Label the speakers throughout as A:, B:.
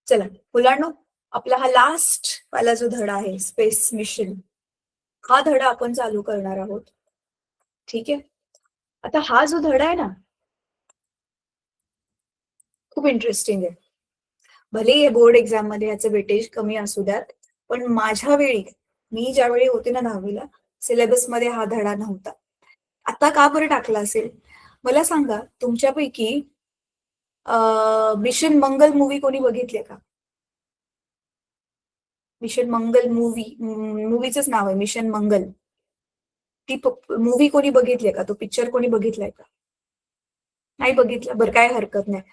A: चला मुलांनो, आपला हा लास्ट वाला जो धडा आहे स्पेस मिशन, हा धडा आपण चालू करणार आहोत. ठीक आहे. आता हा जो धडा आहे ना, खूप इंटरेस्टिंग आहे. भले बोर्ड एक्झाम मध्ये याचं वेटेज कमी असू द्यात, पण माझ्या वेळी, मी ज्यावेळी होते ना 10वीला, सिलेबस मध्ये हा धडा नव्हता. आता का बरं टाकला असेल मला सांगा. तुमच्यापैकी मिशन मंगल मूवी कोणी बघितले का? मिशन मंगल मूवीच नाव आहे मिशन मंगल. ती मूवी कोणी बघितली का? तो पिक्चर कोणी बघितलाय का? नाही बघितलं, बरं काय हरकत नाही.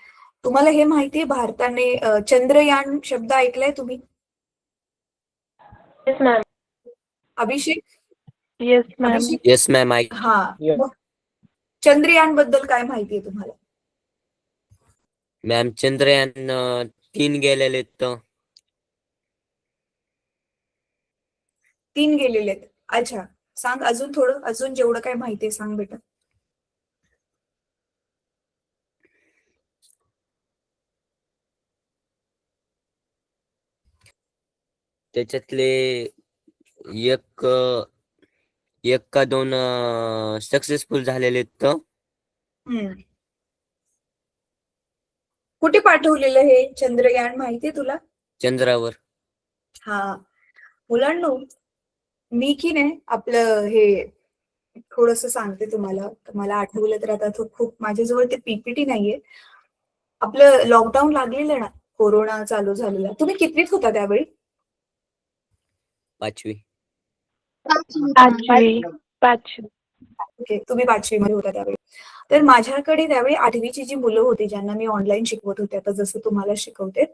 A: तुम्हाला हे माहितीये भारताने चंद्रयान शब्द ऐकलाय तुम्ही?
B: Yes ma'am.
A: Abhishek?
B: Yes ma'am.
A: Abhishek?
C: Yes ma'am.
A: हा, मग चंद्रयान बद्दल काय माहितीये तुम्हाला?
C: मॅम चंद्रयान 3 गेलेले तर
A: 3 गेलेले आहेत. अच्छा, सांग अजून थोडं, अजून जेवढं काय माहितीये सांग बेटा.
C: त्याच्यातले एक एक का 2 सक्सेसफुल झालेले तर.
A: कुठे पाठवलेलं हे चंद्रयान माहितीये तुला?
C: चंद्रावर.
A: हा मुलांनो, मी की नाही आपलं हे थोडस सांगते तुम्हाला. मला आठवलं तर आता खूप माझ्याजवळ ते पीपीटी नाहीये. आपलं लॉकडाऊन लागलेलं ना, कोरोना चालू झालेला. तुम्ही कितवीत होता त्यावेळी?
C: 5वी.
B: पाचवी.
A: ओके, तुम्ही 5वी मध्ये होता त्यावेळी. तर माझ्याकडे त्यावेळी 8वीची जी मुलं होती, ज्यांना मी ऑनलाईन शिकवत होते, आता जसं तुम्हाला शिकवते,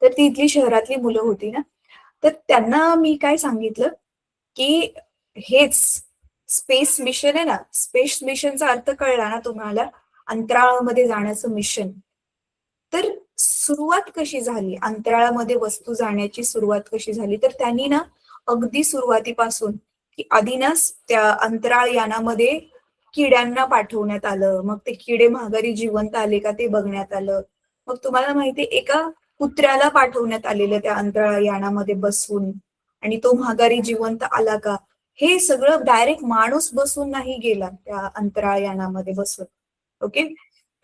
A: तर ती इथली शहरातली मुलं होती ना, तर त्यांना मी काय सांगितलं की हेच स्पेस मिशन आहे ना, स्पेस मिशनचा अर्थ कळला ना तुम्हाला? अंतराळामध्ये जाण्याचं मिशन. तर सुरुवात कशी झाली, अंतराळामध्ये वस्तू जाण्याची सुरुवात कशी झाली? तर त्यांनी ना अगदी सुरुवातीपासून, की आधी ना त्या अंतराळ यानामध्ये किड्यांना पाठवण्यात आलं. मग ते किडे माघारी जिवंत आले का ते बघण्यात आलं. मग तुम्हाला माहितीये एका कुत्र्याला पाठवण्यात आलेलं त्या अंतराळ यानामध्ये बसून, आणि तो माघारी जिवंत आला का, हे सगळं डायरेक्ट माणूस बसून नाही गेला त्या अंतराळ यानामध्ये बसून. ओके,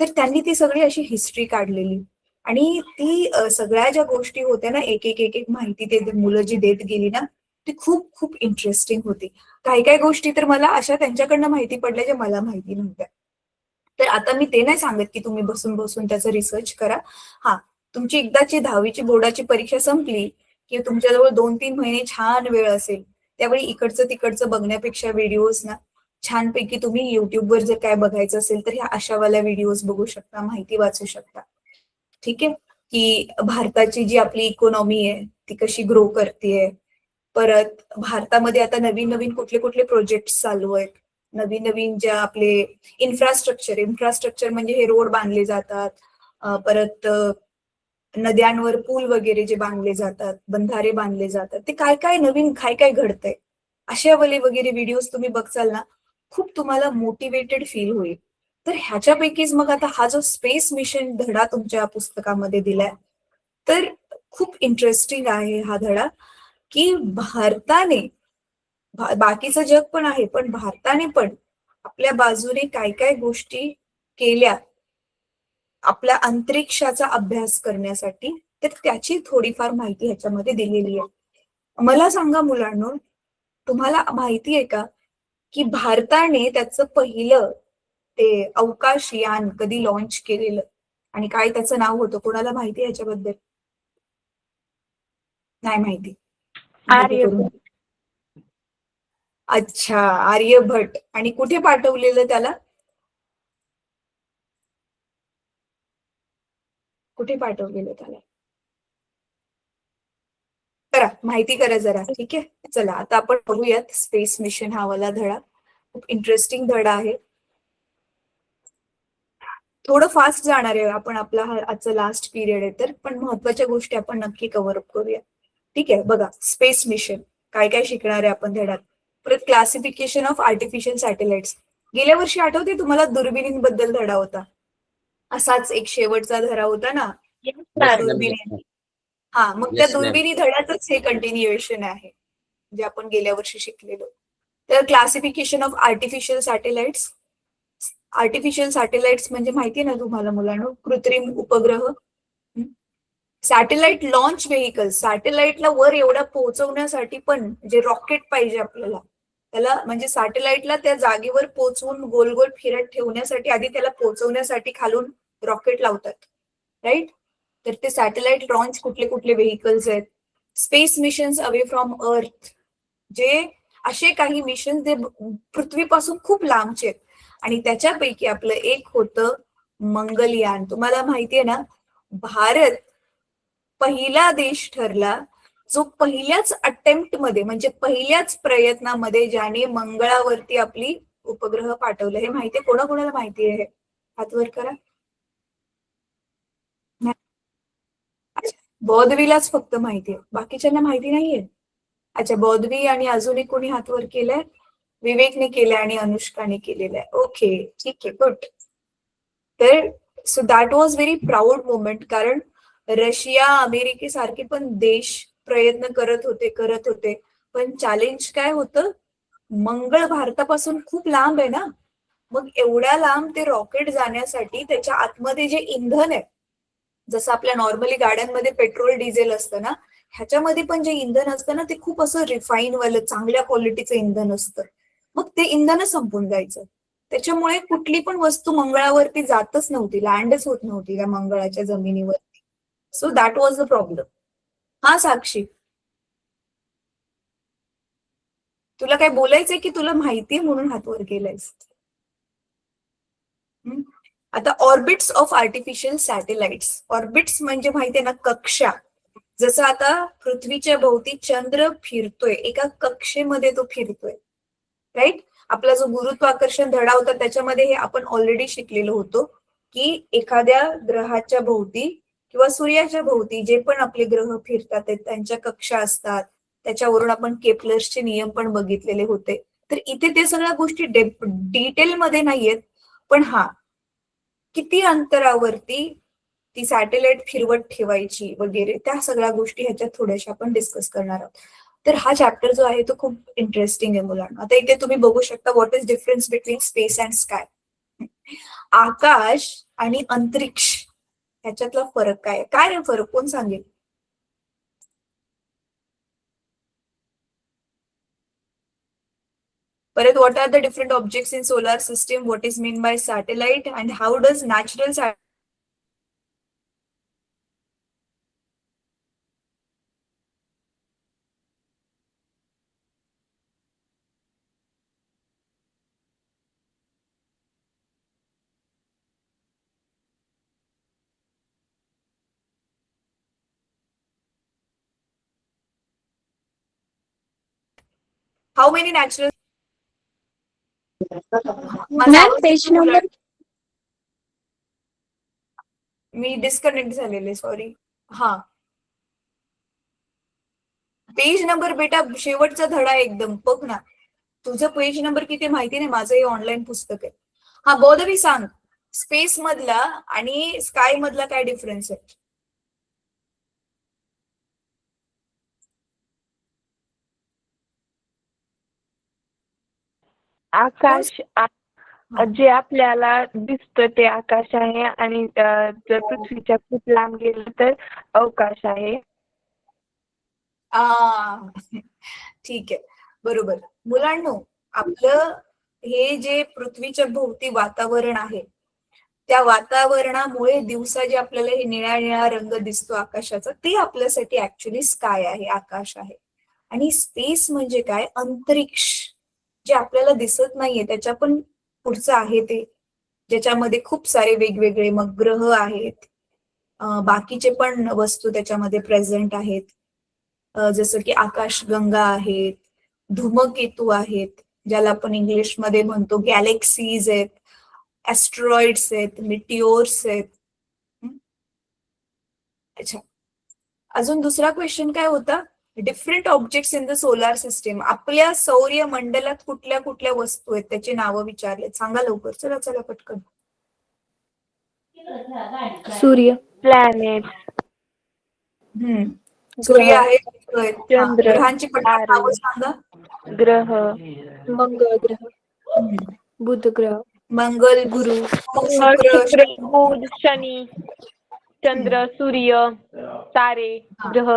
A: तर त्यांनी ती सगळी अशी हिस्ट्री काढलेली, आणि ती सगळ्या ज्या गोष्टी होत्या ना, एक एक एक एक माहिती ते मुलं जी देत गेली ना, ती खूप खूप इंटरेस्टिंग होती. काही काही गोष्टी तर मला अशा त्यांच्याकडनं माहिती पडल्या ज्या मला माहिती नव्हत्या. तर आता मी ते नाही सांगत की तुम्ही बसून बसून त्याचा रिसर्च करा. हा, तुमची एकदाची 10वीची बोर्डाची परीक्षा संपली की तुमच्याजवळ 2-3 महिने छान वेळ असेल. त्यावेळी इकडचं तिकडचं बघण्यापेक्षा व्हिडिओज ना छानपैकी तुम्ही युट्यूबवर जर काय बघायचं असेल तर ह्या अशावाल्या व्हिडिओज बघू शकता, माहिती वाचू शकता. ठीक आहे, की भारताची जी आपली इकॉनॉमी आहे ती कशी ग्रो करतेय. परत भारतामध्ये आता नवीन नवीन कुठले कुठले प्रोजेक्ट चालू आहेत. नवीन नवीन ज्या आपले इन्फ्रास्ट्रक्चर म्हणजे हे रोड बांधले जातात, परत नद्यांवर पूल वगैरे जे बांधले जातात, बंधारे बांधले जातात, ते काय काय नवीन काय काय घडतंय, अशा वगैरे व्हिडिओज तुम्ही बघचाल ना, खूप तुम्हाला मोटिवेटेड फील होईल. तर ह्याच्यापैकीच मग आता हा जो स्पेस मिशन धडा तुमच्या पुस्तकामध्ये दिलाय, तर खूप इंटरेस्टिंग आहे हा धडा, की भारताने, बाकीचं जग पण आहे पण भारताने पण आपल्या बाजूने काय काय गोष्टी केल्या आपल्या अंतरिक्षाचा अभ्यास करण्यासाठी, तर त्याची थोडीफार माहिती ह्याच्यामध्ये दिलेली आहे. मला सांगा मुलांनो, तुम्हाला माहिती आहे का की भारताने त्याचं पहिलं ते अवकाश यान कधी लॉन्च केलेलं, आणि काय त्याचं नाव होतं? कोणाला माहिती आहे याच्याबद्दल? नाही माहिती?
B: आर्यभट्ट.
A: अच्छा, आर्यभट्ट. आणि कुठे पाठवलेलं त्याला? कुठे पाठवलेलं त्याला? करा, माहिती करा जरा. ठीक आहे, चला आता आपण बघूयात स्पेस मिशन हा वाला धडा. खूप इंटरेस्टिंग धडा आहे. थोडं फास्ट जाणार आहे आपण, आपला हा आजचा लास्ट पिरियड आहे तर, पण महत्वाच्या गोष्टी आपण नक्की कव्हर अप करूया. ठीक आहे, बघा स्पेस मिशन काय काय शिकणार आहे आपण धड्यात. परत क्लासिफिकेशन ऑफ आर्टिफिशियल सॅटेलाइट्स. गेल्या वर्षी आठवते तुम्हाला दुर्बिणींबद्दल धडा होता, असाच एक शेवटचा धडा होता ना, दुर्बिणी. हा, मग त्या
C: Yes, ma'am.
A: दुर्बिणी धड्याचंच हे कंटिन्युएशन आहे जे आपण गेल्या वर्षी शिकलेलो. तर classification of artificial satellites. Artificial satellites म्हणजे माहिती ना तुम्हाला मुलांनो, कृत्रिम उपग्रह. सॅटेलाइट लॉन्च व्हेकल, सॅटेलाइटला वर एवढा पोहोचवण्यासाठी पण जे रॉकेट पाहिजे आपल्याला, त्याला म्हणजे सॅटेलाइटला त्या जागेवर पोहोचवून गोल गोल फिरत ठेवण्यासाठी आधी त्याला पोहोचवण्यासाठी खालून रॉकेट लावतात, राईट. तर ते सॅटेलाइट लॉन्च कुठले कुठले व्हेकल्स आहेत. स्पेस मिशन्स अवे फ्रॉम अर्थ, जे असे काही मिशन जे पृथ्वीपासून खूप लांबचे आहेत. आणि त्याच्यापैकी आपलं एक होतं मंगलयान. तुम्हाला माहितीये ना, भारत पहिला देश ठरला जो पहिल्याच अटेम्प्ट मध्ये म्हणजे पहिल्याच प्रयत्नामध्ये ज्याने मंगळावरती आपली उपग्रह पाठवलं. हे माहितीये कोणाकोणाला माहिती आहे? हात वर करा. बौद्धवीलाच फक्त माहितीये, बाकीच्यांना माहिती नाहीये. अच्छा, बौद्धवी आणि अजून एक कोणी हात वर केलंय? विवेकने केलंय आणि अनुष्काने केलेलं आहे. ओके, ठीक आहे, गुड. तर so that was very proud moment, कारण रशिया अमेरिकेसारखे पण देश प्रयत्न करत होते. पण चॅलेंज काय होतं, मंगळ भारतापासून खूप लांब आहे ना. मग एवढ्या लांब ते रॉकेट जाण्यासाठी त्याच्या आतमध्ये जे इंधन आहे, जसं आपल्या नॉर्मली गाड्यांमध्ये पेट्रोल डिझेल असतं ना, ह्याच्यामध्ये पण जे इंधन असतं ना ते खूप असं रिफाईन वालं चांगल्या क्वालिटीचं इंधन असतं. मग ते इंधनच संपून जायचं. त्याच्यामुळे कुठली पण वस्तू मंगळावरती जातच नव्हती, लँडच होत नव्हती त्या मंगळाच्या जमिनीवरती. So that was the problem. हा साक्षी, तुला काय बोलायचंय की तुला माहितीये म्हणून हात वर केलायस? आता orbits of artificial satellites. Orbits म्हणजे माहितीये ना, कक्षा. जसं आता पृथ्वीच्या भोवती चंद्र फिरतोय, एका कक्षेमध्ये तो फिरतोय, राईट. आपला जो गुरुत्वाकर्षण धडा होता त्याच्यामध्ये हे आपण ऑलरेडी शिकलेलो होतो की एखाद्या ग्रहाच्या भोवती किंवा सूर्याच्या भोवती जे पण आपले ग्रह फिरतात त्यांच्या कक्षा असतात. त्याच्यावरून आपण केप्लर्सचे नियम पण बघितलेले होते. तर इथे ते सगळ्या गोष्टी डिटेलमध्ये नाहीयेत, पण हा, किती अंतरावरती ती सॅटेलाइट फिरवत ठेवायची वगैरे त्या सगळ्या गोष्टी ह्याच्यात थोड्याशा आपण डिस्कस करणार आहोत. तर हा चॅप्टर जो आहे तो खूप इंटरेस्टिंग आहे मुलांना. आता इथे तुम्ही बघू शकता, what is difference between space and sky. आकाश आणि अंतरिक्ष ह्याच्यातला फरक काय आहे? काय फरक, कोण सांगेल? परत, what are the different objects in solar system, what is mean by satellite, and how does natural how many natural
B: ma'am page number
A: मी डिस्कनेक्ट झालेले, सॉरी. हा, पेज नंबर बेटा शेवटचा धडा एकदम बघ ना. तुझं पेज नंबर किती माहिती नाही, माझं हे ऑनलाईन पुस्तक आहे. हा, बौद्धवी सांग, स्पेस मधला आणि स्काय मधला काय डिफरन्स आहे?
B: आकाश जे आपल्याला दिसतं ते आकाश आहे, आणि जर पृथ्वीच्या खूप लांब गेलं तर अवकाश आहे.
A: ठीक आहे, बरोबर. मुलांनो, आपलं हे जे पृथ्वीच्या भोवती वातावरण आहे, त्या वातावरणामुळे दिवसा जे आपल्याला हे निळा निळा रंग दिसतो आकाशाचा, ते आपल्यासाठी ऍक्च्युली स्काय आहे, आकाश आहे. आणि स्पेस म्हणजे काय? अंतरिक्ष, जे आपल्याला दिसत नाहीये त्याच्या पण पुढचं आहे ते, ज्याच्यामध्ये खूप सारे वेगवेगळे मग ग्रह आहेत, बाकीचे पण वस्तू त्याच्यामध्ये प्रेझेंट आहेत. जसं की आकाशगंगा आहेत, धूमकेतू आहेत, ज्याला आपण इंग्लिशमध्ये म्हणतो गॅलेक्सीज आहेत, ऍस्ट्रॉइड्स आहेत, मिटिओर्स आहेत. अच्छा, अजून दुसरा क्वेश्चन काय होता? Different objects in the solar system. आपल्या सौर्य मंडलात कुठल्या कुठल्या वस्तू आहेत त्याची नावं विचारले, सांगा लवकर. चला चला पटकन.
B: सूर्य, प्लॅनेट,
A: सूर्य
B: ग्रह,
A: आहे,
B: चंद्र,
A: ग्रहांची पटकन
B: तारे,
A: नावं सांगा.
B: ग्रह,
D: मंगळ ग्रह,
A: हम्म.
D: बुध ग्रह,
A: मंगल,
D: गुरु,
A: शुक्र,
B: शुक्र, बुध, शनी, चंद्र, सूर्य, तारे,
A: हा.
B: ग्रह.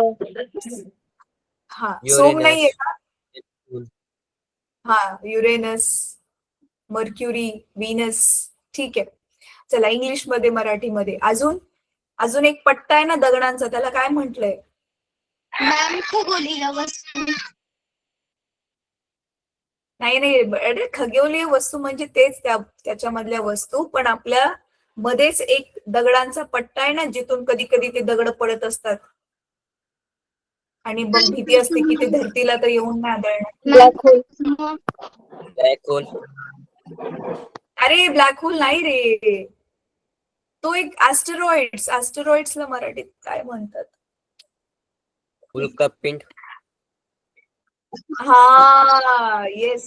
A: हा. सोम
C: युरेनस,
A: नाहीये का?
C: नेपच्यून,
A: हा, युरेनस, मर्क्युरी, व्हीनस. ठीक आहे. चला, इंग्लिश मध्ये, मराठीमध्ये अजून अजून एक पट्टा आहे ना दगडांचा, त्याला काय म्हंटलंय?
E: मॅम खगोलीय वस्तू.
A: नाही नाही, अरे खगोलीय वस्तू म्हणजे तेच त्याच्यामधल्या वस्तू, पण आपल्या मध्येच एक दगडांचा पट्टा आहे ना, जिथून कधी कधी ते दगड पडत असतात आणि मग भीती असते की ते धरतीला तर येऊन नाही आदळणार.
D: ब्लॅक होल,
C: ब्लॅक होल,
A: अरे ब्लॅक होल नाही रे, तो एक ऍस्टेरॉइड्सला मराठीत काय म्हणतात?
C: उल्कापिंड,
A: हा, येस,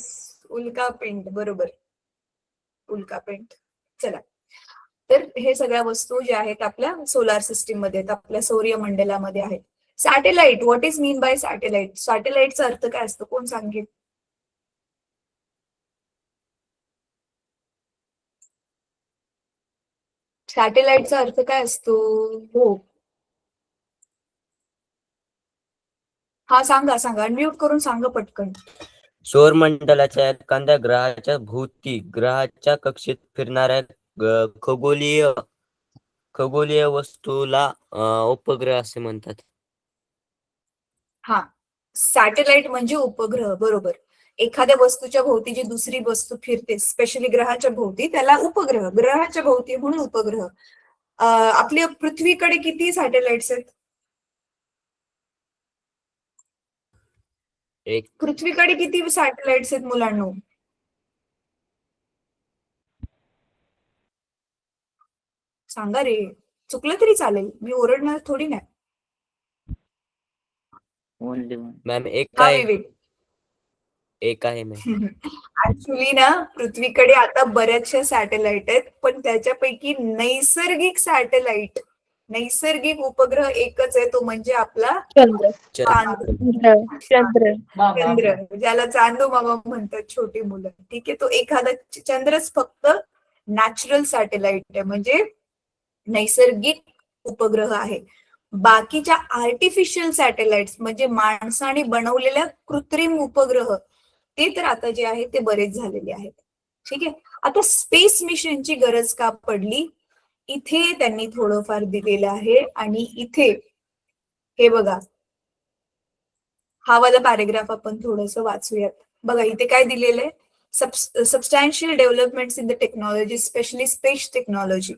A: उल्कापिंड, बरोबर, उल्कापिंड. चला, तर हे सगळ्या वस्तू ज्या आहेत आपल्या सोलार सिस्टीम मध्ये आहेत, आपल्या सौरमंडलामध्ये आहेत. Satellite, what is mean by satellite? सॅटेलाइटचा अर्थ काय असतो, कोण सांगेल? सॅटेलाइटचा अर्थ काय असतो? हो, हा, सांगा सांगा, अनम्यूट करून सांगा पटकन.
C: सौरमंडलाच्या एखाद्या ग्रहाच्या भोवती ग्रहाच्या कक्षेत फिरणाऱ्या खगोलीय वस्तूला उपग्रह असे म्हणतात.
A: हा, सॅटेलाइट म्हणजे उपग्रह, बरोबर. एखाद्या वस्तूच्या भोवती जी दुसरी वस्तू फिरते, स्पेशली ग्रहाच्या भोवती, त्याला उपग्रह, ग्रहाच्या भोवती म्हणून उपग्रह. आपल्या पृथ्वीकडे किती सॅटेलाइट्स आहेत?
C: एक,
A: पृथ्वीकडे किती सॅटेलाइट्स आहेत मुलांनो? सांगा रे, चुकलं तरी चालेल, मी ओरडणार थोडी नाही.
C: मॅम एक
A: हा,
C: आहे,
A: विवेक.
C: एक आहे मॅम.
A: ऍक्च्युली ना, पृथ्वीकडे आता बऱ्याचशा सॅटेलाइट आहेत, पण त्याच्यापैकी नैसर्गिक उपग्रह एकच आहे, तो म्हणजे आपला
D: चंद्र,
A: चांद.
B: चंद्र,
A: चंद्र, ज्याला चांदू मामा म्हणतात छोटी मुलं. ठीक आहे, तो एखादा चंद्रच फक्त नॅचरल सॅटेलाइट आहे, म्हणजे नैसर्गिक उपग्रह आहे. बाकीच्या आर्टिफिशियल सॅटेलाइट्स म्हणजे माणसाने बनवलेल्या कृत्रिम उपग्रह, ते तर आता जे आहे ते बरेच झालेले आहेत. ठीक आहे, आता स्पेस मिशनची गरज का पडली, इथे त्यांनी थोडंफार दिलेलं आहे. आणि इथे हे बघा, हा वाला पॅरेग्राफ आपण थोडस वाचूयात. बघा, इथे काय दिलेलं आहे? Substantial developments in the technology, specially space technology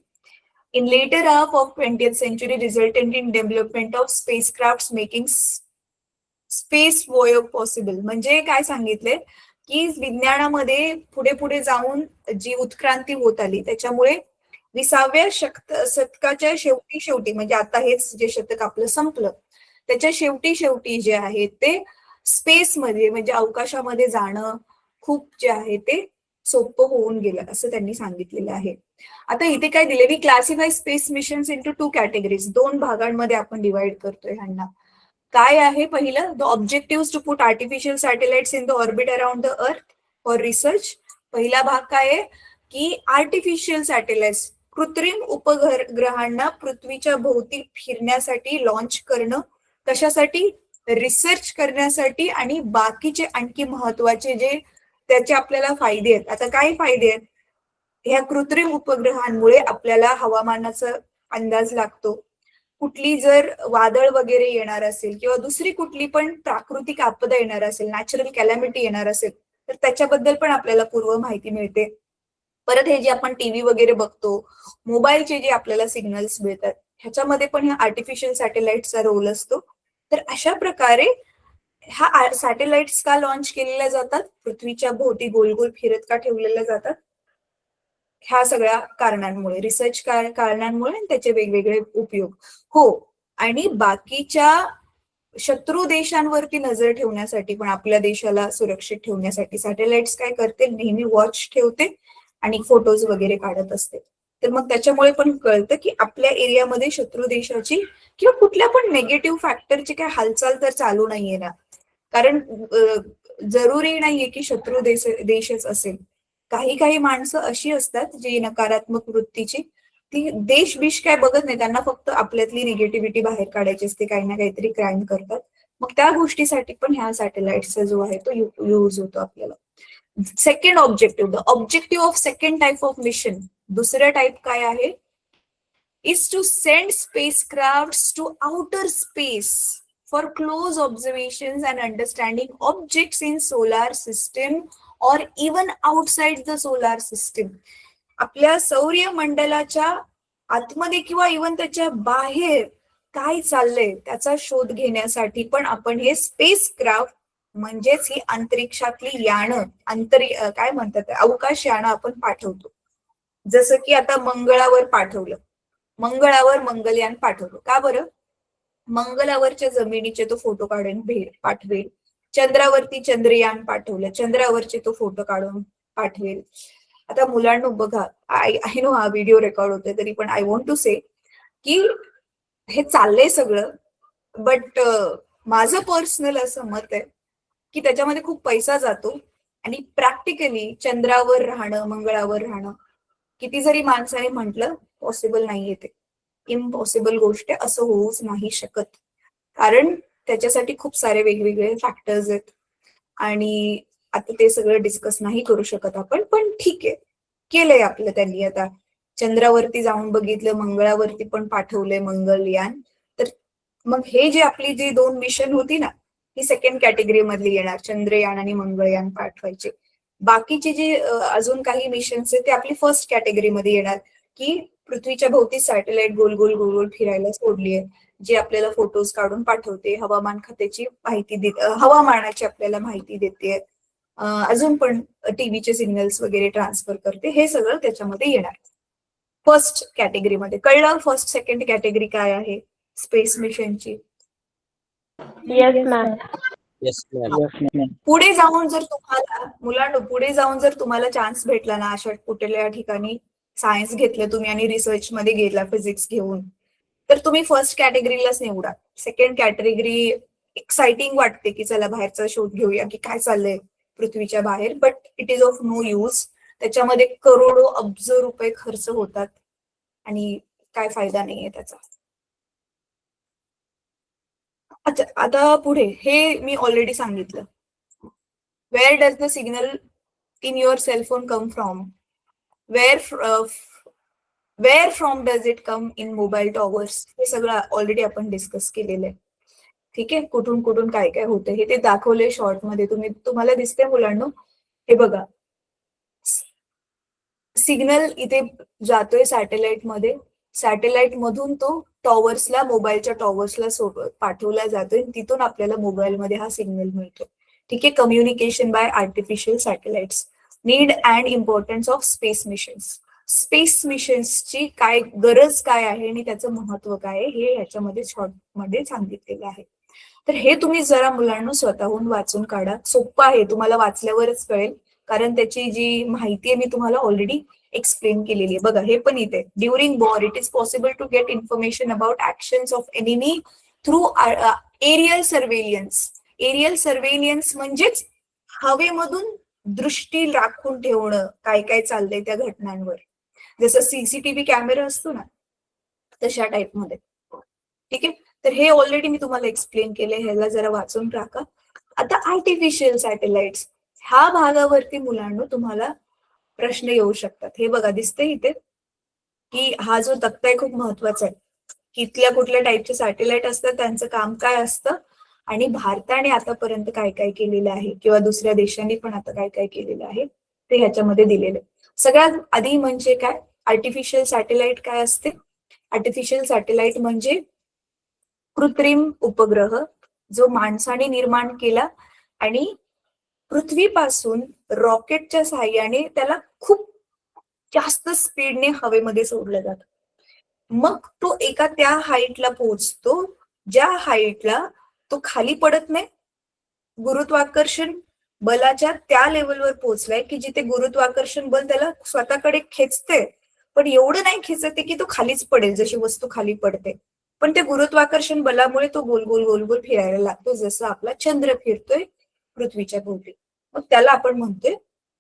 A: in later half of 20th century resulted in development of spacecrafts making space voyage possible. म्हणजे काय सांगितले की विज्ञानामध्ये पुढे पुढे जाऊन जी उत्क्रांती होत आली, त्याच्यामुळे 20व्या शतकाच्या शेवटी म्हणजे आता हेच जे शतक आपलं संपलं, त्याच्या शेवटी जे आहे ते स्पेसमध्ये म्हणजे अवकाशामध्ये जाणं खूप जे आहे ते सोपं होऊन गेलं, असं त्यांनी सांगितलेलं आहे. आता इथे काय दिले, we classify space missions into 2 categories, 2 भागांमध्ये आपण डिवाइड करतोय ह्यांना. काय आहे पहिलं? The objective to put artificial satellites in the orbit around the earth for research. पहिला भाग काय आहे की आर्टिफिशियल सॅटेलाइट्स, कृत्रिम उपग्रहांना पृथ्वीच्या भोवती फिरण्यासाठी लॉन्च करणं. कशासाठी? रिसर्च करण्यासाठी. आणि बाकीचे आणखी महत्वाचे जे त्याचे आपल्याला फायदे आहेत. आता काय फायदे आहेत? ह्या कृत्रिम उपग्रहांमुळे आपल्याला हवामानाचा अंदाज लागतो. कुठली जर वादळ वगैरे येणार असेल किंवा दुसरी कुठली पण प्राकृतिक आपदा येणार असेल, नॅचरल कॅलॅमिटी येणार असेल, तर त्याच्याबद्दल पण आपल्याला पूर्व माहिती मिळते. परत हे जे आपण टीव्ही वगैरे बघतो, मोबाईलचे जे आपल्याला सिग्नल्स मिळतात, ह्याच्यामध्ये पण ह्या आर्टिफिशियल सॅटेलाइटचा रोल असतो. तर अशा प्रकारे ह्या सॅटेलाइट्स का लॉन्च केलेल्या जातात, पृथ्वीच्या भोवती गोल गोल फिरत का ठेवलेल्या जातात? ह्या सगळ्या कारणांमुळे, रिसर्च कारणांमुळे, त्याचे वेगवेगळे उपयोग. हो, आणि बाकीच्या शत्रू देशांवरती नजर ठेवण्यासाठी पण, आपल्या देशाला सुरक्षित ठेवण्यासाठी सॅटेलाइट्स काय करते, नेहमी वॉच ठेवते आणि फोटोज वगैरे काढत असते. तर मग त्याच्यामुळे पण कळतं की आपल्या एरियामध्ये शत्रू देशाची किंवा कुठल्या पण नेगेटिव्ह फॅक्टरची काय हालचाल तर चालू नाहीये ना. कारण जरुरी नाहीये की शत्रू देशच असेल. काही काही माणसं अशी असतात जी नकारात्मक वृत्तीची, ती देश बिश काय बघत नाही, त्यांना फक्त आपल्यातली निगेटिव्हिटी बाहेर काढायची असते, काही ना काहीतरी क्राईम करतात. मग त्या गोष्टीसाठी पण ह्या सॅटेलाइटचा जो आहे तो यूज होतो आपल्याला. Second objective, the objective of second type of mission, दुसऱ्या टाइप काय आहे, is to send spacecrafts to outer space for close observations and understanding objects in solar system or even outside the solar system. आपल्या सौरमंडलाच्या आतमध्ये किंवा even त्याच्या बाहेर काय चाललंय त्याचा शोध घेण्यासाठी पण आपण हे स्पेस क्राफ्ट म्हणजेच ही अंतरिक्षातली यानं काय म्हणतात अवकाश यानं आपण पाठवतो. जसं की आता मंगळावर पाठवलं, मंगळावर मंगलयान पाठवलं. का बरं? मंगळावरच्या जमिनीचे तो फोटो काढून पाठवेल. चंद्रावरती चंद्रयान पाठवलं, चंद्रावरचे तो फोटो काढून पाठवेल. आता मुलांनो बघा, आय नो हा व्हिडिओ रेकॉर्ड होतोय तरी पण आय वॉन्ट टू से की हे चाललंय सगळं, बट माझं पर्सनल असं मत आहे की त्याच्यामध्ये खूप पैसा जातो आणि प्रॅक्टिकली चंद्रावर राहणं, मंगळावर राहणं किती जरी माणसाने म्हटलं पॉसिबल नाहीये, ते इम्पॉसिबल गोष्ट आहे, असं होऊच नाही शकत. कारण त्याच्यासाठी खूप सारे वेगवेगळे फॅक्टर्स आहेत आणि आता ते सगळं डिस्कस नाही करू शकत आपण. पण ठीक आहे, केलंय आपलं त्यांनी. आता चंद्रावरती जाऊन बघितलं, मंगळावरती पण पाठवलंय मंगलयान. तर मग हे जे आपली जी 2 मिशन होती ना, ही सेकंड कॅटेगरी मधली येणार, चंद्रयान आणि मंगळयान पाठवायचे. बाकीचे जे अजून काही मिशन्स आहेत ते आपली फर्स्ट कॅटेगरी मध्ये येणार, की पृथ्वीच्या भोवती सॅटेलाइट गोल गोल गोल गोल फिरायला सोडली आहे, जे आपल्याला फोटोज काढून पाठवते, हवामान खात्याची माहिती देते, हवामानाची आपल्याला माहिती देते, अजून पण टीव्हीचे सिग्नल्स वगैरे ट्रान्सफर करते. हे सगळं त्याच्यामध्ये येणार फर्स्ट कॅटेगरीमध्ये. कळलं फर्स्ट सेकंड कॅटेगरी काय आहे स्पेस मिशनची?
B: Yes ma'am.
C: Yes ma'am.
A: पुढे जाऊन जर तुम्हाला मुलांना पुढे जाऊन जर तुम्हाला चान्स भेटला ना, अशा कुठल्या ठिकाणी सायन्स घेतलं तुम्ही आणि रिसर्च मध्ये गेला फिजिक्स घेऊन, तर तुम्ही फर्स्ट कॅटेगरीलाच निवडा. सेकंड कॅटेगरी एक्साइटिंग वाटते की चला बाहेरचा शोध घेऊया की काय चाललंय पृथ्वीच्या बाहेर, but it is of no use. त्याच्यामध्ये करोडो अब्ज रुपये खर्च होतात आणि काय फायदा नाहीये त्याचा. अच्छा, आता पुढे हे मी ऑलरेडी सांगितलं. Where does the signal in your cellphone come from? Where from does it come in mobile towers? हे सगळं ऑलरेडी आपण डिस्कस केलेलं आहे. ठीक आहे, कुठून कुठून काय काय होतं हे ते दाखवले शॉर्ट मध्ये. तुम्हाला दिसते मुलांनो? हे बघा, सिग्नल इथे जातोय सॅटेलाइट मध्ये, सॅटेलाइट मधून तो टॉवर्सला, मोबाईलच्या टॉवर्सला पाठवला जातोय, तिथून आपल्याला मोबाईल मध्ये हा सिग्नल मिळतो. ठीक आहे, communication by artificial satellites. Need and importance of space missions. Space मिशन्सची काय गरज काय आहे आणि त्याचं महत्व काय आहे हे ह्याच्यामध्ये शॉर्ट मध्ये सांगितलेलं आहे. तर हे तुम्ही जरा मुलांना स्वतःहून वाचून काढा. सोपं आहे, तुम्हाला वाचल्यावरच कळेल, कारण त्याची जी माहिती आहे मी तुम्हाला ऑलरेडी एक्सप्लेन केलेली आहे. बघा हे पण इथे, during war it is possible to get information about actions of enemy through aerial surveillance. Aerial surveillance म्हणजेच हवेमधून दृष्टी राखून ठेवणं, काय काय चाललंय त्या घटनांवर, जसं सीसीटीव्ही कॅमेरा असतो ना तशा टाइप मध्ये. ठीक आहे, तर हे ऑलरेडी मी तुम्हाला एक्सप्लेन केले, ह्याला जरा वाचून टाका. आता आर्टिफिशियल सॅटेलाइट्स ह्या भागावरती मुलांना तुम्हाला प्रश्न येऊ शकतात. हे बघा दिसते इथे की हा जो तक्ता आहे खूप महत्वाचा आहे, कितल्या कुठल्या टाईपचे सॅटेलाइट असतात, त्यांचं काम काय असतं आणि भारताने आतापर्यंत काय काय केलेलं आहे किंवा दुसऱ्या देशांनी पण आता काय काय केलेलं आहे ते ह्याच्यामध्ये दिलेलं आहे. सगळ्यात आधी म्हणजे काय, आर्टिफिशियल सॅटेलाइट काय असते? आर्टिफिशियल सॅटेलाइट म्हणजे कृत्रिम उपग्रह जो माणसाने निर्माण केला आणि पृथ्वीपासून रॉकेटच्या साहाय्याने त्याला खूप जास्त स्पीडने हवेमध्ये सोडलं जातं. मग तो एका त्या हाईटला पोहोचतो ज्या हाईटला तो खाली पडत नाही, गुरुत्वाकर्षण बलाच्या त्या लेवलवर पोहोचलाय की जिथे गुरुत्वाकर्षण बल त्याला स्वतःकडे खेचते पण एवढं नाही खेचते की तो खालीच पडेल, जशी वस्तू खाली पडते. पण त्या गुरुत्वाकर्षण बलामुळे तो गोल गोल गोल गोल फिरायला लागतो, जसं आपला चंद्र फिरतोय पृथ्वीच्या भोवती. मग त्याला आपण म्हणतोय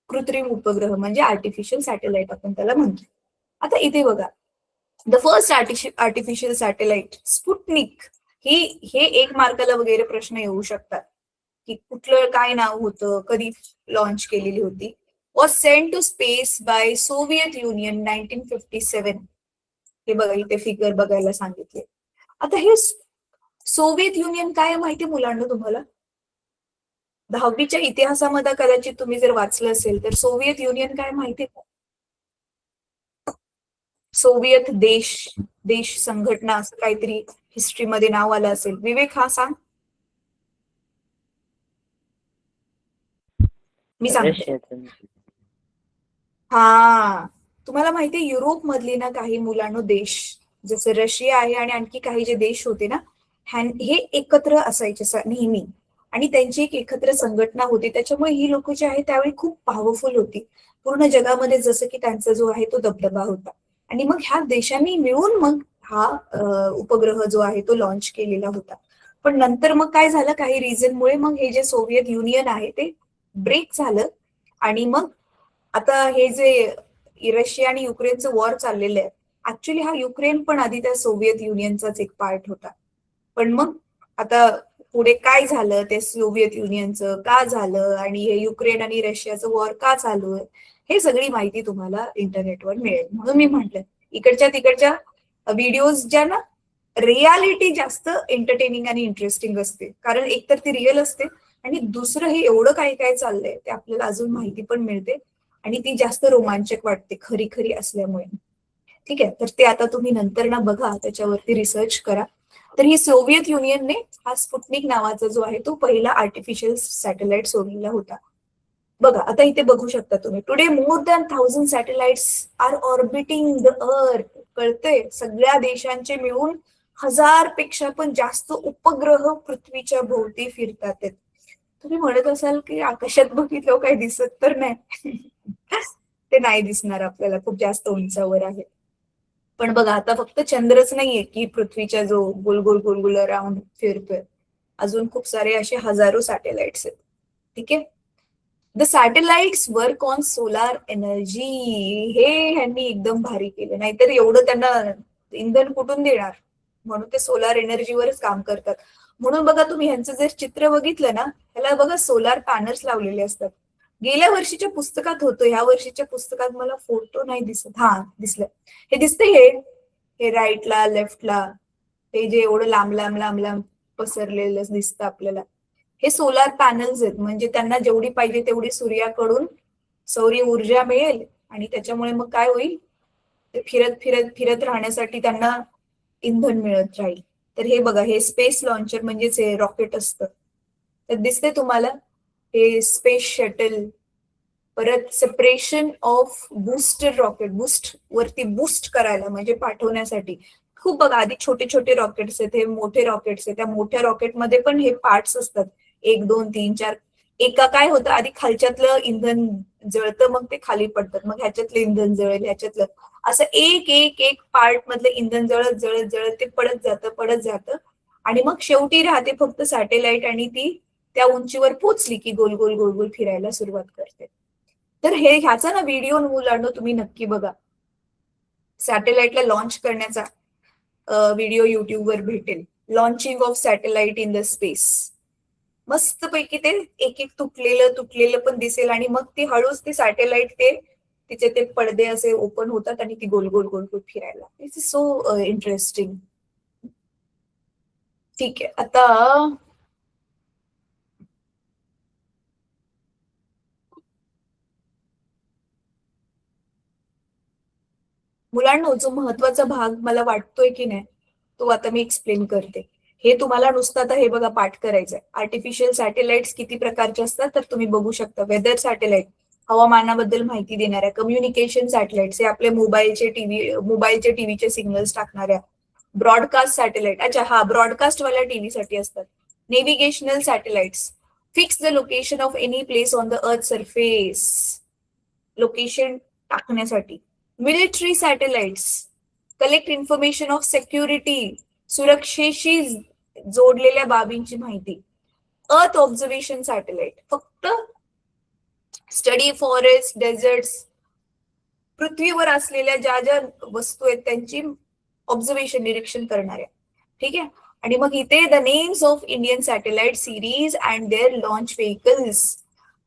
A: कृत्रिम उपग्रह, म्हणजे आर्टिफिशियल सॅटेलाइट आपण त्याला म्हणतोय. आता इथे बघा, the first artificial satellite Sputnik, हे 1 मार्काला वगैरे प्रश्न येऊ शकतात की कुठलं काय नाव होतं, कधी लॉन्च केलेली होती. Was sent to space by Soviet Union 1957. हे बघा, इथे फिगर बघायला सांगितले. आता हे सोव्हिएत युनियन काय माहिती मुलांना तुम्हाला? 10वीच्या इतिहासामध्ये कदाचित तुम्ही जर वाचलं असेल तर सोव्हिएत युनियन काय माहिती का? सोव्हिएत देश संघटना असं काहीतरी हिस्ट्रीमध्ये नाव आलं असेल. विवेक, हा सांग. मी सांगते. हा, तुम्हाला माहितीये युरोप मधली ना काही मुलांनो देश, जसं रशिया आहे आणि आणखी काही जे देश होते ना, हे एकत्र असायचे नेहमी, आणि त्यांची एक एकत्र संघटना होती. त्याच्यामुळे ही लोक जी आहे त्यावेळी खूप पॉवरफुल होती पूर्ण जगामध्ये, जसं की त्यांचा जो आहे तो दबदबा होता. आणि मग ह्या देशांनी मिळून मग हा उपग्रह जो आहे तो लॉन्च केलेला होता. पण नंतर मग काय झालं, काही रिझनमुळे मग हे जे सोव्हिएत युनियन आहे ते ब्रेक झालं. आणि मग आता हे जे रशिया आणि युक्रेनचं वॉर चाललेलं आहे, ऍक्च्युली हा युक्रेन पण आधी त्या सोव्हिएत युनियनचाच एक पार्ट होता. पण मग आता पुढे काय झालं, ते सोव्हिएत युनियनचं का झालं आणि हे युक्रेन आणि रशियाचं वॉर का चालू आहे, हे सगळी माहिती तुम्हाला इंटरनेटवर मिळेल. म्हणून मी म्हटलं इकडच्या तिकडच्या व्हिडिओज ज्या ना, रियालिटी जास्त एंटरटेनिंग आणि इंटरेस्टिंग असते, कारण एकतर ती रिअल असते आणि दुसरं हे एवढं काय काय चाललंय ते आपल्याला अजून माहिती पण मिळते आणि ती जास्त रोमांचक वाटते खरी खरी असल्यामुळे. ठीक आहे, तर ते आता तुम्ही नंतर ना बघा, त्याच्यावरती रिसर्च करा. तर ही सोव्हिएत युनियनने हा स्पुटनिक नावाचा जो आहे तो पहिला आर्टिफिशियल सॅटेलाइट सोडलेला होता. बघा, आता इथे बघू शकता तुम्ही, today more than 1000 satellites are orbiting the earth. कळतंय, सगळ्या देशांचे मिळून 1000 पेक्षा पण जास्त उपग्रह पृथ्वीच्या भोवती फिरतात. तुम्ही म्हणत असाल की आकाशात बघितलं काही दिसत तर नाही. ते नाही दिसणार आपल्याला, खूप जास्त उंचावर आहे. पण बघा, आता फक्त चंद्रच नाहीये की पृथ्वीच्या जो गोल गोल गोल गोल राऊंड फिरतोय, अजून खूप सारे असे हजारो सॅटेलाइट्स आहेत. ठीक आहे, the satellites work on solar energy. हे ह्यांनी एकदम भारी केलं, नाहीतर एवढं त्यांना इंधन कुठून देणार, म्हणून ते सोलार एनर्जीवरच काम करतात. म्हणून बघा, तुम्ही ह्यांचं जर चित्र बघितलं ना, ह्याला बघा सोलार पॅनल्स लावलेले असतात. गेल्या वर्षीच्या पुस्तकात होतं, ह्या वर्षीच्या पुस्तकात मला फोटो नाही दिसत. हा, दिसलं, हे दिसतंय, हे राईटला लेफ्टला, हे जे एवढं लांब लांब लांब लांब पसरलेलं दिसतं आपल्याला, हे सोलार पॅनल्स आहेत. म्हणजे त्यांना जेवढी पाहिजे तेवढी सूर्याकडून सौर ऊर्जा मिळेल आणि त्याच्यामुळे मग काय होईल, ते फिरत फिरत फिरत राहण्यासाठी त्यांना इंधन मिळत राहील. तर हे बघा, हे स्पेस लॉन्चर म्हणजेच हे रॉकेट असतं. तर दिसते तुम्हाला हे स्पेस शटल. परत separation of booster rocket, boost वरती बूस्ट करायला म्हणजे पाठवण्यासाठी खूप बघा, आधी छोटे छोटे रॉकेट्स आहेत, हे मोठे रॉकेट्स आहेत. त्या मोठ्या रॉकेटमध्ये पण हे पार्ट्स असतात, 1 2 3 4. एका काय होतं, आधी खालच्यातलं इंधन जळतं, मग ते खाली पडतात, मग ह्याच्यातलं इंधन जळेल, ह्याच्यातलं, असं एक एक एक पार्ट मधलं इंधन जळत जळत जळत ते पडत जातं आणि मग शेवटी राहते फक्त सॅटेलाइट, आणि ती त्या उंचीवर पोचली की गोल गोल गोल गोल फिरायला सुरुवात करते. तर ह्याचा ना व्हिडिओ मुलांना तुम्ही नक्की बघा. सॅटेलाइटला लॉन्च करण्याचा व्हिडिओ युट्यूबवर भेटेल, launching of satellite in the space. मस्त पैकी ते एक एक तुटलेलं पण दिसेल आणि मग ती हळूच ती सॅटेलाइट तिचे ते पडदे असे ओपन होतात आणि ती गोल गोल गोल गोल फिरायला. It's is so interesting. ठीक आहे, आता मुलांना जो महत्वाचा भाग मला वाटतोय की नाही, तो आता मी एक्सप्लेन करते. हे तुम्हाला नुसतं आता हे बघा पाठ करायचंय. आर्टिफिशियल सॅटेलाइट्स किती प्रकारचे असतात तर तुम्ही बघू शकता. वेदर सॅटेलाइट, हवामानाबद्दल माहिती देणाऱ्या. कम्युनिकेशन सॅटेलाइट्स, हे आपले मोबाईलचे टीव्हीचे सिग्नल्स टाकणाऱ्या. ब्रॉडकास्ट सॅटेलाइट, अच्छा हा, ब्रॉडकास्टवाल्या टीव्हीसाठी असतात. Navigational satellites, fix the location of any place on the earth surface, location टाकण्यासाठी. Military satellites collect information of security, सुरक्षेशी जोडलेल्या बाबींची माहिती. अर्थ ऑब्झर्वेशन सॅटेलाइट फक्त स्टडी फॉरेस्ट, डेझर्ट्स, पृथ्वीवर असलेल्या ज्या ज्या वस्तू आहेत त्यांची ऑब्झर्वेशन, निरीक्षण करणाऱ्या. ठीक आहे. आणि मग इथे the names of Indian satellite series and their launch vehicles,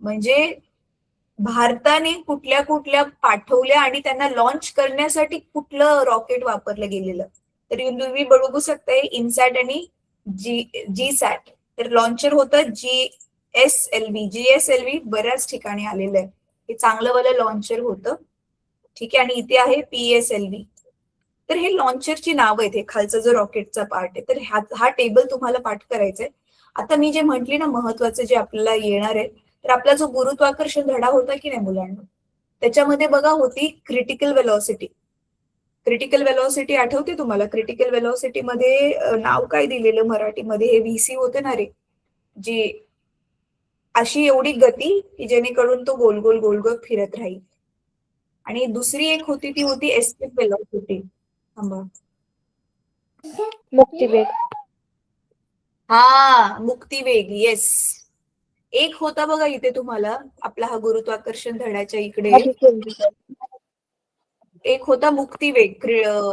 A: म्हणजे भारताने कुठल्या कुठल्या पाठवल्या आणि त्यांना लॉन्च करण्यासाठी कुठलं रॉकेट वापरलं गेलेलं. तर तुम्ही बघू शकताय इनसॅट आणि जी सॅट. तर लॉन्चर होतं जीएसएलव्ही बऱ्याच ठिकाणी आलेलं आहे. हे चांगलं वालं लॉन्चर होतं. ठीक आहे. आणि इथे आहे PSLV. तर हे लॉन्चरची नाव आहेत, हे खालचा जो रॉकेटचा पार्ट आहे. तर हा टेबल तुम्हाला पाठ करायचा आहे. आता मी जे म्हटली ना महत्वाचं जे आपल्याला येणार आहे, तर आपला जो गुरुत्वाकर्षण धडा होता की नाही मुलांना, त्याच्यामध्ये बघा होती क्रिटिकल वेलॉसिटी. क्रिटिकल वेलॉसिटी आठवते तुम्हाला? क्रिटिकल वेलॉसिटी मध्ये नाव काय दिलेलं मराठीमध्ये? हे VC होते ना रे, जी अशी एवढी गती की जेणेकरून तो गोल गोल गोल गोल फिरत राहील. आणि दुसरी एक होती ती होती एस्केप वेलॉसिटी.
D: मुक्तिवेग.
A: हा, मुक्तिवेग. येस. एक होता बघा इथे तुम्हाला आपला हा गुरुत्वाकर्षण धड्याच्या इकडे एक होता मुक्तिवेग,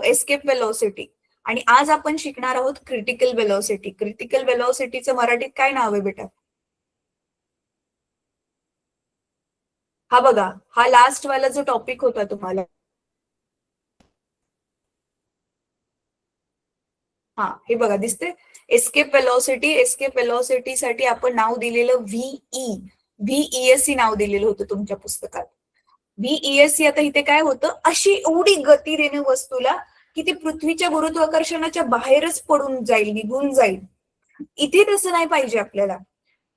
A: एस्केप वेलॉसिटी. आणि आज आपण शिकणार आहोत क्रिटिकल वेलॉसिटी. क्रिटिकल वेलॉसिटीचं मराठीत काय नाव आहे बेटा? हा बघा, हा लास्ट वाला जो टॉपिक होता तुम्हाला, हा हे बघा दिसते एस्केप वेलॉसिटी. एस्केप वेलॉसिटी साठी आपण नाव दिलेलं VESC नाव दिलेलं होतं तुमच्या पुस्तकात. VESC. आता इथे काय होतं, अशी एवढी गती देणं वस्तूला की ती पृथ्वीच्या गुरुत्वाकर्षणाच्या बाहेरच पडून जाईल, निघून जाईल. इथे तसं नाही पाहिजे आपल्याला.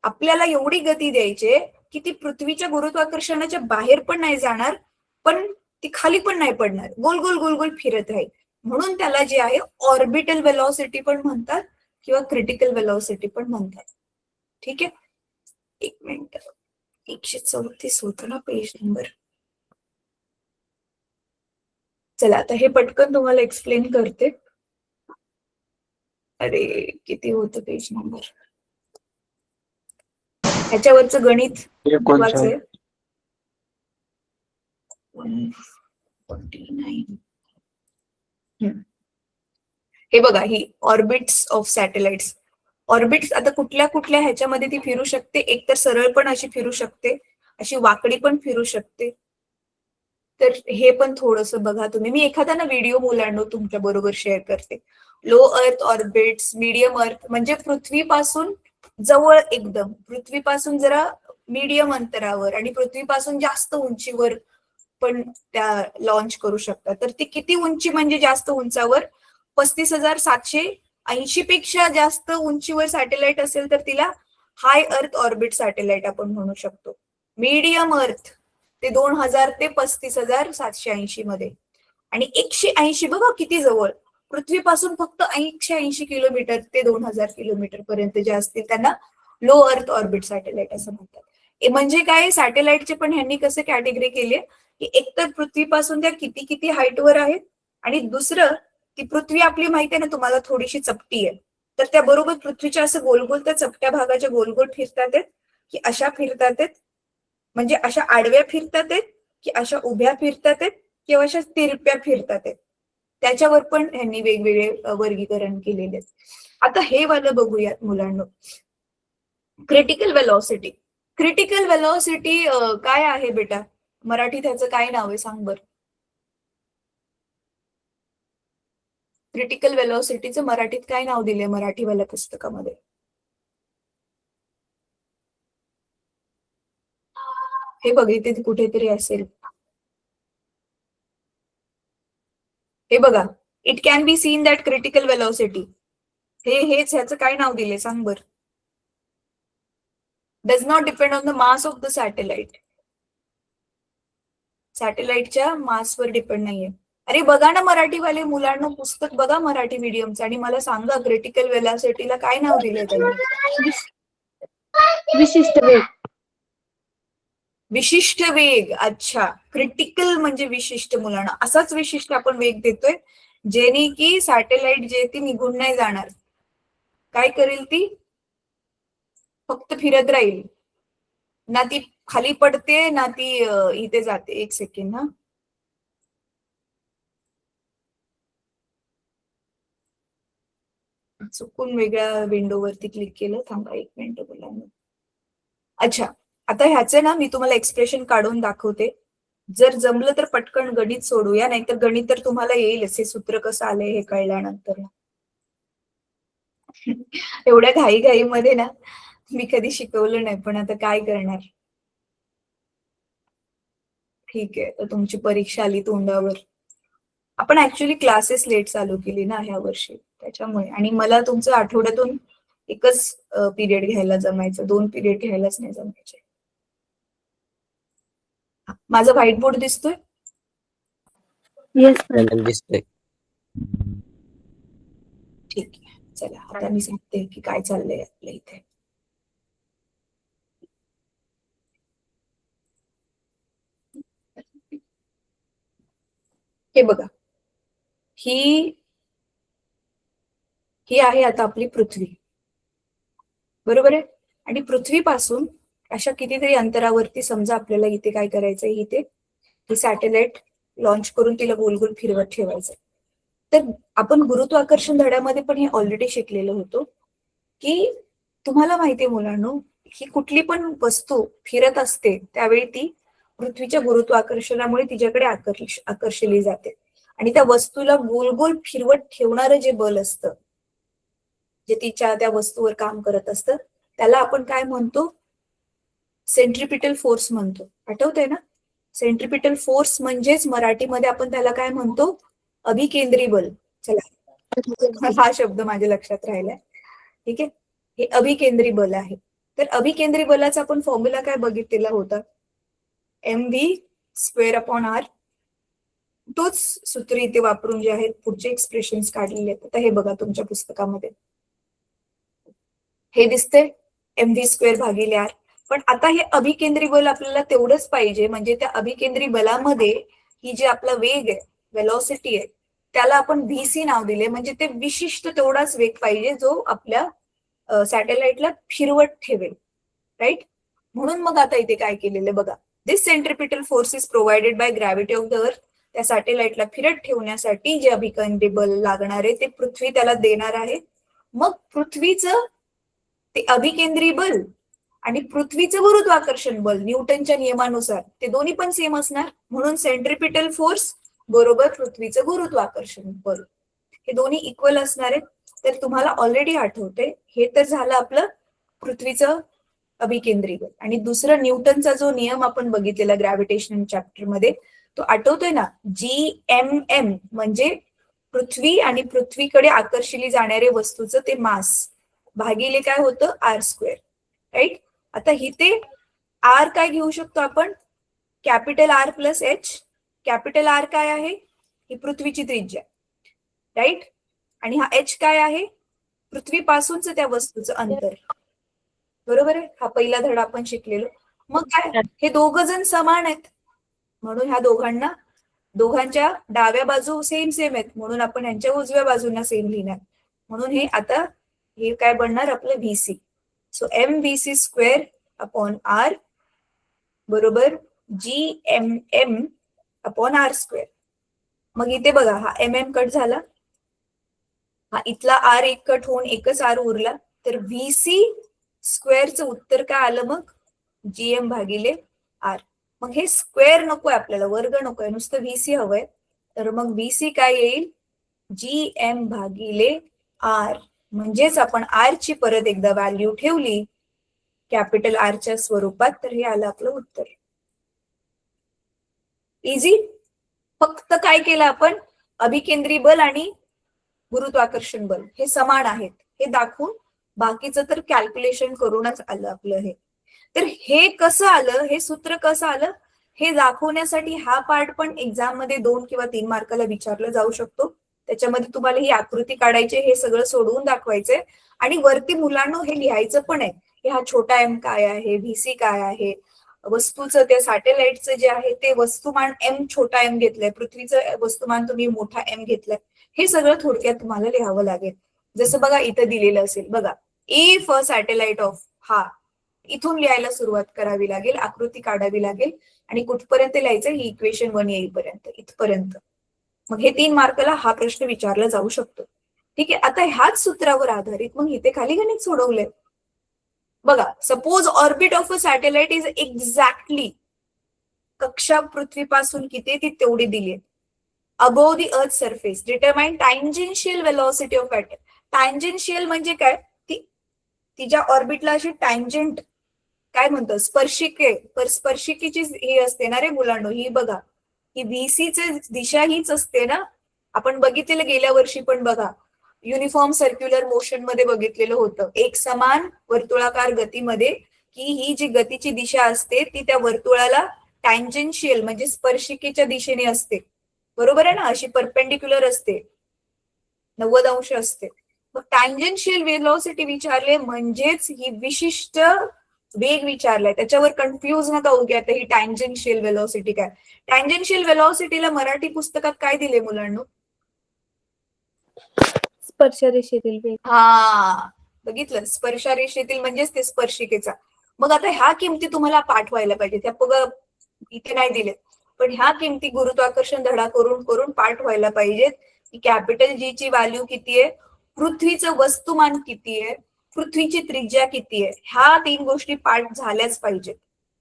A: आपल्याला एवढी गती द्यायची की ती पृथ्वीच्या गुरुत्वाकर्षणाच्या बाहेर पण नाही जाणार, पण ती खाली पण नाही पडणार, गोल गोल गोल गोल फिरत राहील. म्हणून त्याला जे आहे ऑर्बिटल वेलॉसिटी पण म्हणतात किंवा क्रिटिकल वेलॉसिटी पण म्हणतात. ठीक आहे. एक मिनिट, 134 होतं ना पेज नंबर. चला आता हे पटकन तुम्हाला एक्सप्लेन करते. अरे किती होतं पेज नंबर, ह्याच्यावरचं गणित महत्वाचं आहे. 149. हे बघा, ही ऑर्बिट्स ऑफ सॅटेलाइट्स. ऑर्बिट्स आता कुठल्या कुठल्या ह्याच्यामध्ये ती फिरू शकते? एक तर सरळ पण अशी फिरू शकते, अशी वाकडी पण फिरू शकते. तर हे पण थोडस बघा तुम्ही. मी एखादा ना व्हिडिओ मुलांना तुमच्या बरोबर शेअर करते. लो अर्थ ऑर्बिट्स, मीडियम अर्थ म्हणजे पृथ्वीपासून जवळ, एकदम पृथ्वीपासून जरा मीडियम अंतरावर आणि पृथ्वीपासून जास्त उंचीवर पण त्या लॉन्च करू शकतात. तर ती किती उंची म्हणजे जास्त उंचावर? 35,780 पेक्षा जास्त उंचीवर सॅटेलाइट असेल तर तिला हाय अर्थ ऑर्बिट सॅटेलाइट आपण म्हणू शकतो. मीडियम अर्थ ते 2000 ते 35,780 मध्ये. आणि 180 बघा किती जवळ, पृथ्वीपासून फक्त 180 किलोमीटर ते 2000 किलोमीटर पर्यंत जे असतील त्यांना लो अर्थ ऑर्बिट सॅटेलाइट असं म्हणतात. म्हणजे काय, सॅटेलाइटचे पण ह्यांनी कसे कॅटेगरी केले की एकतर पृथ्वीपासून त्या किती किती हाईटवर आहेत, आणि दुसरं ती पृथ्वी आपली माहिती आहे ना तुम्हाला थोडीशी चपटी आहे, तर त्या बरोबर पृथ्वीच्या असं गोलगोल त्या चपट्या भागाच्या गोलगोल फिरतात आहेत की अशा फिरतात आहेत, म्हणजे अशा आडव्या फिरतात आहेत की अशा उभ्या फिरतात आहेत किंवा अशा तिरप्या फिरतात आहेत. त्याच्यावर पण ह्यांनी वेगवेगळे वर्गीकरण केलेले. आता हे वालं बघूयात मुलांना. Critical velocity. क्रिटिकल वेलॉसिटी काय आहे बेटा? मराठीत ह्याचं काय नाव आहे सांग बरं. क्रिटिकल वेलॉसिटीचं मराठीत काय नाव दिले मराठीवाल्या पुस्तकामध्ये? हे बघ इथे कुठेतरी असेल. हे बघा, it can be seen that critical velocity. हेच ह्याचं काय नाव दिले सांग बर. Does not depend on the mass of the satellite. सॅटेलाइटच्या मासवर डिपेंड नाहीये. अरे बघा ना मराठीवाले मुलांना पुस्तक बघा मराठी मीडियमचं आणि मला सांगा क्रिटिकल वेलॉसिटीला काय नाव दिले त्यांनी?
D: विशिष्ट वेग.
A: विशिष्ट वेग. अच्छा, क्रिटिकल म्हणजे विशिष्ट मुलांना. असाच विशिष्ट आपण वेग देतोय जेणे की सॅटेलाइट जे ती निघून नाही जाणार. काय करेल ती? फक्त फिरत राहील. ना ती खाली पडते ना ती इथे जाते. एक सेकंड हा. चुकून वेगळ्या विंडोवरती क्लिक केलं. थांबा 1 मिनिट मुलांना. अच्छा, आता ह्याचे ना मी तुम्हाला एक्सप्रेशन काढून दाखवते. जर जमलं तर पटकन गणित सोडूया, नाहीतर गणित तर तुम्हाला येईलच. हे सूत्र कसं आलंय हे कळल्यानंतर. एवढ्या घाईघाईमध्ये ना मी कधी शिकवलं नाही, पण आता काय करणार. ठीक आहे, तर तुमची परीक्षा आली तोंडावर. आपण ऍक्च्युली क्लासेस लेट चालू केली ना ह्या वर्षी, त्याच्यामुळे. आणि मला तुमचं आठवड्यातून एकच पिरियड घ्यायला जमायचं, 2 पिरियड घ्यायलाच नाही जमायचे. माझा व्हाईट बोर्ड दिसतोय?
D: Yes ma'am.
C: मॅडम दिसतोय.
A: ठीक आहे, चला आता मी सांगते की काय चाललंय आपल्या इथे. हे बघा, ही आहे आता आपली पृथ्वी, बरोबर आहे. आणि पृथ्वीपासून अशा कितीतरी अंतरावरती समजा आपल्याला इथे काय करायचंय, इथे ही सॅटेलाइट लॉन्च करून तिला गोल गोल फिरवत ठेवायचं. तर आपण गुरुत्वाकर्षण धड्यामध्ये पण हे ऑलरेडी शिकलेलं होतो की तुम्हाला माहितीये मुलांनो, ही कुठली पण वस्तू फिरत असते त्यावेळी ती पृथ्वीच्या गुरुत्वाकर्षणामुळे तिच्याकडे आकर्षली जाते. आणि त्या वस्तूला गोल गोल फिरवत ठेवणारं जे बल असतं, जे तिच्या त्या वस्तूवर काम करत असतं, त्याला आपण काय म्हणतो? सेंट्रिपिटल फोर्स म्हणतो. आठवतंय ना? सेंट्रिपिटल फोर्स म्हणजेच मराठीमध्ये आपण त्याला काय म्हणतो? अभिकेंद्री बल. चला, हा शब्द माझ्या लक्षात राहिलाय. ठीक आहे, हे अभिकेंद्री बल आहे. तर अभिकेंद्री बलाचा आपण फॉर्म्युला काय बघितलेला होता? mv²/r. तोच सूत्र इथे वापरून जे आहेत पुढचे एक्सप्रेशन्स काढलेले आहेत. आता हे बघा तुमच्या पुस्तकामध्ये हे दिसतंय mv²/r. पण आता हे अभिकेंद्री बल आपल्याला तेवढंच पाहिजे, म्हणजे त्या अभिकेंद्री बलामध्ये ही जी आपला वेग आहे, वेलॉसिटी आहे, त्याला आपण व्हीसी नाव दिले. म्हणजे ते विशिष्ट तेवढाच वेग पाहिजे जो आपल्या सॅटेलाइटला फिरवत ठेवेल, राईट. म्हणून मग आता इथे काय केलेलं बघा, this centripetal force is provided by gravity of the earth. त्या सॅटेलाइटला फिरत ठेवण्यासाठी जे अभिकेंद्री बल लागणार आहे ते पृथ्वी त्याला देणार आहे. मग पृथ्वीचं ते अभिकेंद्री बल आणि पृथ्वीचं गुरुत्वाकर्षण बल न्यूटनच्या नियमानुसार ते दोन्ही पण सेम असणार. म्हणून सेंट्रिपिटल फोर्स बरोबर पृथ्वीचं गुरुत्वाकर्षण बल हे दोन्ही इक्वल असणार आहेत. तर तुम्हाला ऑलरेडी आठवते, हे तर झालं आपलं पृथ्वीचं अभिकेंद्री बल. आणि दुसरं न्यूटनचा जो नियम आपण बघितलेला ग्रॅव्हिटेशन चॅप्टर मध्ये, तो आठवतोय ना? GMM म्हणजे पृथ्वी आणि पृथ्वीकडे आकर्षिली जाणारे वस्तूचं ते मास भागिले काय होतं? r², right. आता इथे r काय घेऊ शकतो आपण? Capital R plus H. Capital R काय आहे? ही पृथ्वीची त्रिज्या, राईट. आणि हा H काय आहे? पृथ्वीपासूनच त्या वस्तूचं अंतर, बरोबर आहे. हा पहिला धडा आपण शिकलेलो. मग काय, हे दोघ जण समान आहेत म्हणून ह्या दोघांच्या डाव्या बाजू सेम आहेत, म्हणून आपण यांच्या उजव्या बाजूंना सेम लिहिणार. म्हणून हे आता हे काय बनणार आपलं? VC. सो mvc²/r बरोबर GMM/r². मग इथे बघा, हा MM कट झाला, हा इथला R एक कट होऊन एकच R उरला. तर VC² उत्तर काय आलं मग? GM/r. मग हे स्क्वेअर नकोय आपल्याला, वर्ग नकोय, नुसतं VC हवंय. तर मग VC काय येईल? GM/r. म्हणजेच आपण R ची परत एकदा व्हॅल्यू ठेवली कॅपिटल R च्या स्वरूपात, तर हे आलं आपलं उत्तर. इझी. फक्त काय केलं आपण? अभिकेंद्री बल आणि गुरुत्वाकर्षण बल हे समान आहेत हे दाखवून, बाकीचं तर कॅल्क्युलेशन करूनच आलं आपलं हे. तर हे कसं आलं, हे सूत्र कसं आलं हे दाखवण्यासाठी हा पार्ट पण एक्झाम मध्ये 2 किंवा 3 मार्काला विचारलं जाऊ शकतो. त्याच्यामध्ये तुम्हाला ही आकृती काढायची, हे सगळं सोडवून दाखवायचंय आणि वरती मुलांना हे लिहायचं पण आहे की हा छोटा m काय आहे, VC काय आहे, वस्तूचं त्या सॅटेलाइटचं जे आहे ते वस्तुमान एम छोटा एम घेतलंय, पृथ्वीचं वस्तुमान तुम्ही मोठा एम घेतलंय. हे सगळं थोडक्यात तुम्हाला लिहावं लागेल. जसं बघा इथं दिलेलं असेल बघा, इफ अ सॅटेलाइट ऑफ, हा इथून लिहायला सुरुवात करावी लागेल, आकृती काढावी लागेल आणि कुठपर्यंत लिहायचं, ही इक्वेशन 1 येईपर्यंत, इथपर्यंत. मग हे 3 मार्काला हा प्रश्न विचारला जाऊ शकतो. ठीक आहे. आता ह्याच सूत्रावर आधारित मग इथे खाली गणित सोडवलंय बघा. Suppose orbit of a satellite is exactly, कक्षा पृथ्वीपासून किती ती तेवढी दिली, above the earth surface, determine tangential velocity of atom. Tangential म्हणजे काय, ती तिच्या ऑर्बिटला अशी टँजेंट काय म्हणतो, स्पर्शिकेची ही असते ना रे मुलांनो, ही बघा, ही व्हीसीची दिशा हीच असते ना. आपण बघितलेलं गेल्या वर्षी पण बघा, युनिफॉर्म सर्क्युलर मोशन मध्ये बघितलेलं होतं, एक समान वर्तुळाकार गतीमध्ये, की ही जी गतीची दिशा असते ती त्या वर्तुळाला टँजेन्शियल म्हणजे स्पर्शिकेच्या दिशेने असते. बरोबर आहे ना, अशी परपेंडिक्युलर असते, 90 अंश असते. मग टँजेन्शियल वेलॉसिटी विचारले म्हणजेच ही विशिष्ट वेग विचारलाय, त्याच्यावर कन्फ्युज नका होऊ की आता ही टँजेन्शियल वेलॉसिटी काय. टँजेन्शियल वेलॉसिटीला मराठी पुस्तकात काय दिले मुलांनो?
D: स्पर्शरेषेतील वेग.
A: हा, बघितलं, स्पर्शरेषेतील म्हणजेच ते स्पर्शिकेचा. मग आता ह्या किमती तुम्हाला पाठवायला पाहिजे, त्या बघा इथे नाही दिले, पण ह्या किमती गुरुत्वाकर्षण धडा करून करून पाठवायला पाहिजेत. की कॅपिटल जी ची व्हॅल्यू किती आहे, पृथ्वीचं वस्तुमान किती आहे, पृथ्वीची त्रिज्या किती आहे, ह्या 3 गोष्टी पाठ झाल्याच पाहिजेत.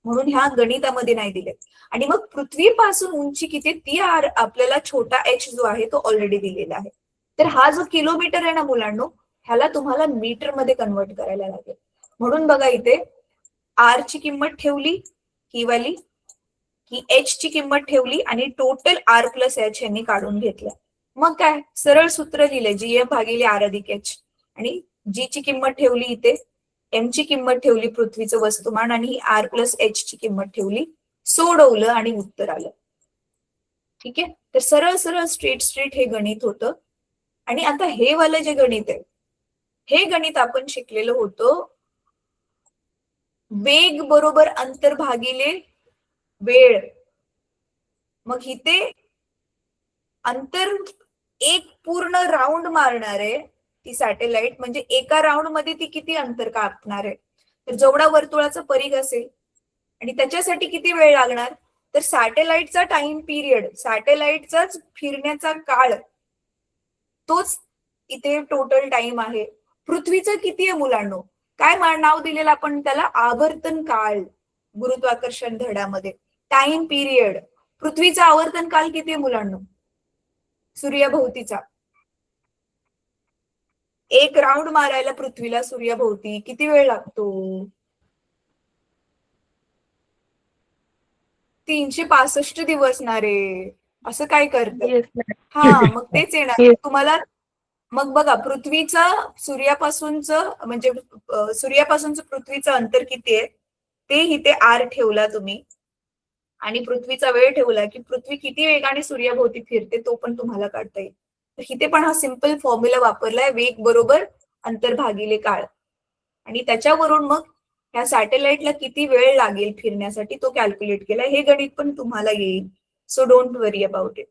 A: म्हणून ह्या गणितामध्ये नाही दिले. आणि मग पृथ्वीपासून उंची किती, ती आपल्याला छोटा एच जो आहे तो ऑलरेडी दिलेला आहे. तर हा जो किलोमीटर आहे ना मुलांनो, ह्याला तुम्हाला मीटर मध्ये कन्वर्ट करायला लागेल. म्हणून बघा इथे आर ची किंमत ठेवली ही वाली, ही एच ची किंमत ठेवली आणि टोटल आर प्लस एच यांनी काढून घेतलं. मग काय सरळ सूत्र लिहिले, जीएफ भागिले आर अधिक एच, आणि जी ची किंमत ठेवली इथे, एम ची किंमत ठेवली पृथ्वीचं वस्तुमान, आणि ही आर प्लस एच ची किंमत ठेवली, सोडवलं आणि उत्तर आलं. ठीक आहे. तर सरळ सरळ स्ट्रेट हे गणित होतं. आणि आता हे वालं जे गणित आहे, हे गणित आपण शिकलेलं होतं वेग बरोबर अंतर भागिले वेळ. मग इथे अंतर एक पूर्ण राऊंड मारणार आहे ती सॅटेलाइट, म्हणजे एका राऊंड मध्ये ती किती अंतर कापणार आहे, तर जेवढा वर्तुळाचा परिघ असेल आणि त्याच्यासाठी किती वेळ लागणार, तर सॅटेलाइटचा टाइम पिरियड, सॅटेलाइटचाच फिरण्याचा काळ, तोच इथे टोटल टाइम आहे. पृथ्वीचं किती आहे मुलांनो, काय नाव दिलेलं आपण त्याला, आवर्तन काळ. गुरुत्वाकर्षण धड्यामध्ये टाइम पिरियड, पृथ्वीचा आवर्तन काल किती आहे मुलांनो, सूर्याभोवतीचा, एक राऊंड मारायला पृथ्वीला सूर्याभोवती किती वेळ लागतो, 365 दिवस ना रे. असं काय करतं, हा मग तेच येणार तुम्हाला. मग बघा पृथ्वीचं सूर्यापासूनचं म्हणजे सूर्यापासूनचं पृथ्वीचं अंतर किती आहे ते इथे आर ठेवला तुम्ही, आणि पृथ्वीचा वेळ ठेवला की पृथ्वी किती वेगाने सूर्याभोवती फिरते तो पण तुम्हाला काढता येईल. तर इथे पण हा सिंपल फॉर्म्युला वापरलाय, वेग बरोबर अंतर भागिले काळ, आणि त्याच्यावरून मग ह्या सॅटेलाइटला किती वेळ लागेल फिरण्यासाठी तो कॅल्क्युलेट केला. हे गणित पण तुम्हाला येईल, so don't worry about it.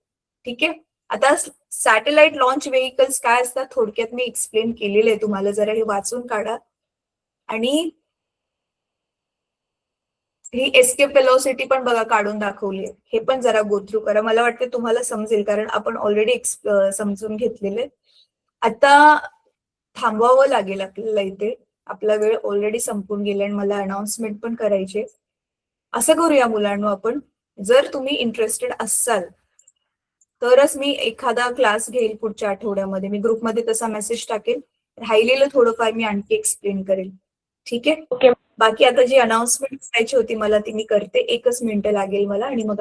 A: ठीक आहे. आता सॅटेलाइट लॉन्च व्हेकल्स काय असतात थोडक्यात मी एक्सप्लेन केलेलं आहे तुम्हाला, जरा हे वाचून काढा. आणि ही एस्केप वेलॉसिटी पण बघा काढून दाखवली आहे, हे पण जरा गो थ्रू करा, मला वाटतं तुम्हाला समजेल कारण आपण ऑलरेडी समजून घेतलेले. आता थांबवावं लागेल आपल्याला इथे, आपला वेळ ऑलरेडी संपून गेला आणि मला अनाउन्समेंट पण करायचे. असं करूया मुलांनो आपण, जर तुम्ही इंटरेस्टेड असाल तरच मी एखादा क्लास घेईल पुढच्या आठवड्यामध्ये, मी ग्रुपमध्ये तसा मेसेज टाकेल, राहिलेलं थोडंफार मी आणखी एक्सप्लेन करेल. ठीक आहे.
B: ओके.
A: बाकी आता जी अनाउन्समेंट करायची होती मला ती मी करते, 1 मिनिट लागेल मला, आणि मग